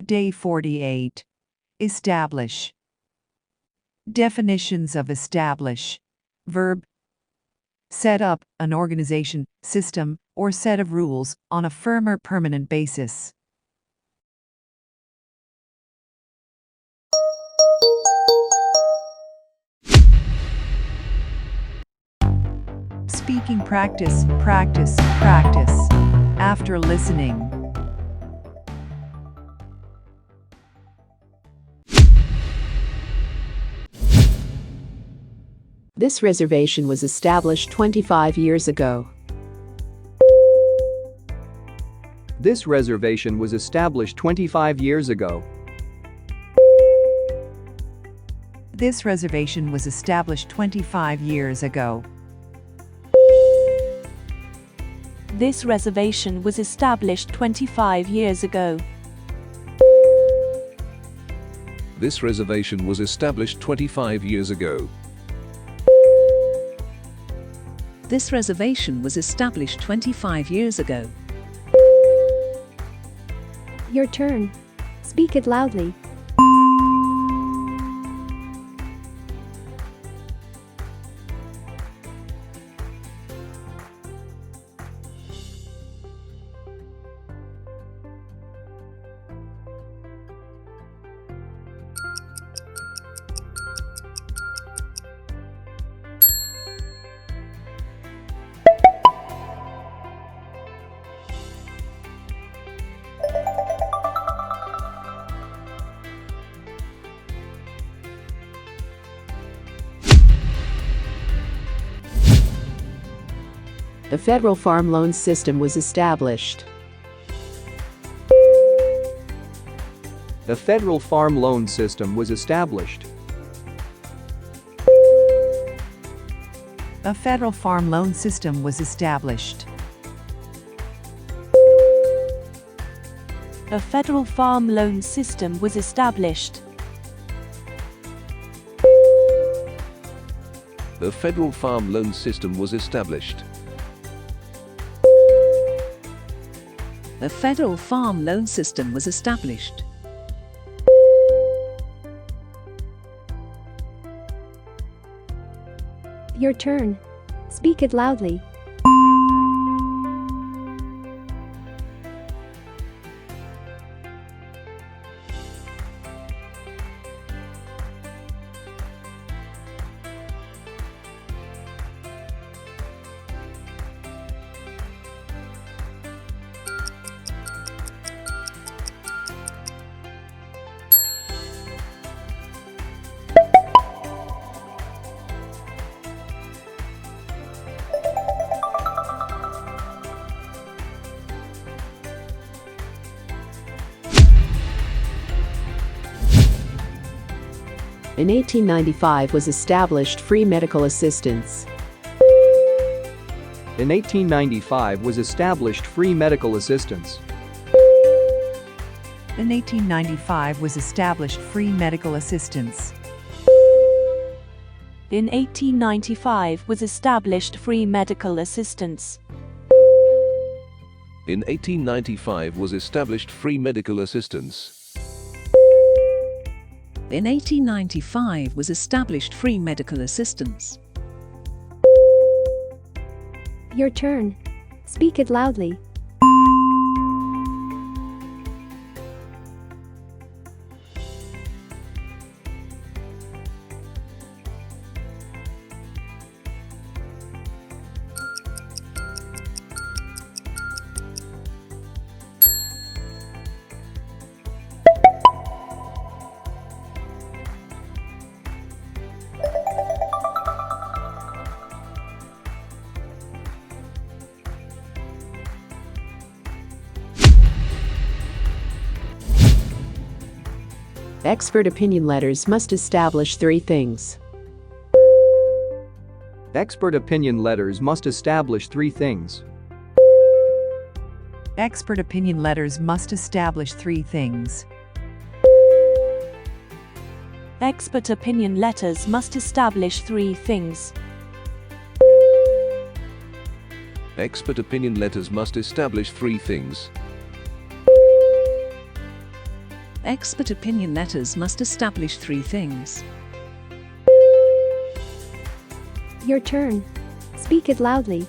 Day 48. Establish. Definitions of establish. Verb. Set up an organization, system, or set of rules on a firm or permanent basis. Speaking practice, practice, practice. After listening. This reservation was established 25 years ago. This reservation was established 25 years ago. This reservation was established 25 years ago. This reservation was established 25 years ago. This reservation was established 25 years ago. This reservation was established 25 years ago. Your turn. Speak it loudly. The federal farm loan system was established. The federal farm loan system was established. A federal farm loan system was established. A federal farm loan system was established. The federal farm loan system was established. A federal farm loan system was established. Your turn. Speak it loudly. In 1895 was established free medical assistance. In 1895 was established free medical assistance. In 1895 was established free medical assistance. In 1895 was established free medical assistance. In 1895 was established free medical assistance. In 1895 was established free medical assistance. Your turn. Speak it loudly. Expert opinion letters must establish three things. Expert opinion letters must establish three things. Expert opinion letters must establish three things. Expert opinion letters must establish three things. Expert opinion letters must establish three things. Expert opinion letters must establish three things. Your turn. Speak it loudly.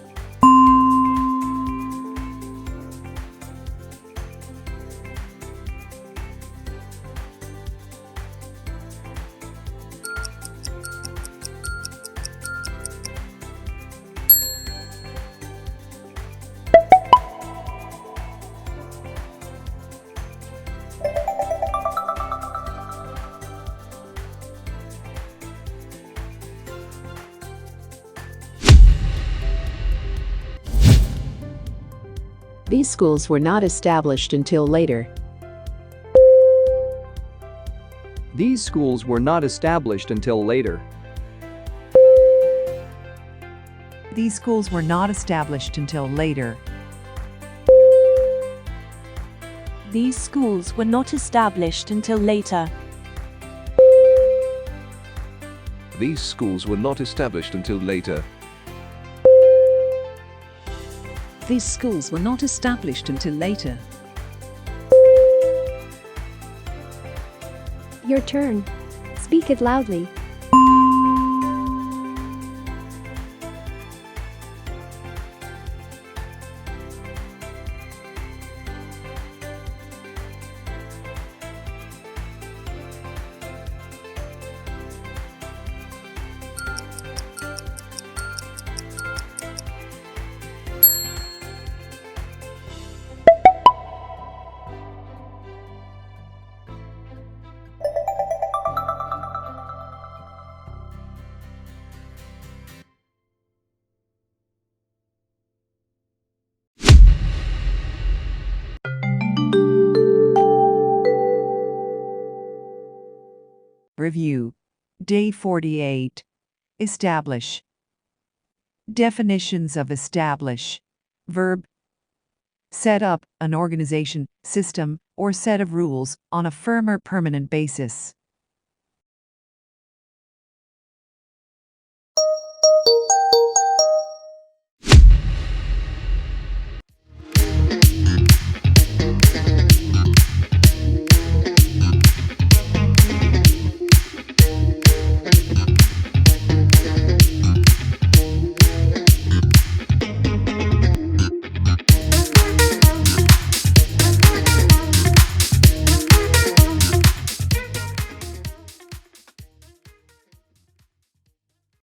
These schools were not established until later. These schools were not established until later. These schools were not established until later. These schools were not established until later. These schools were not established until later. These schools were not established until later. Your turn. Speak it loudly. Review. Day 48. Establish. Definitions of establish. Verb. Set up an organization, system, or set of rules on a firm or permanent basis.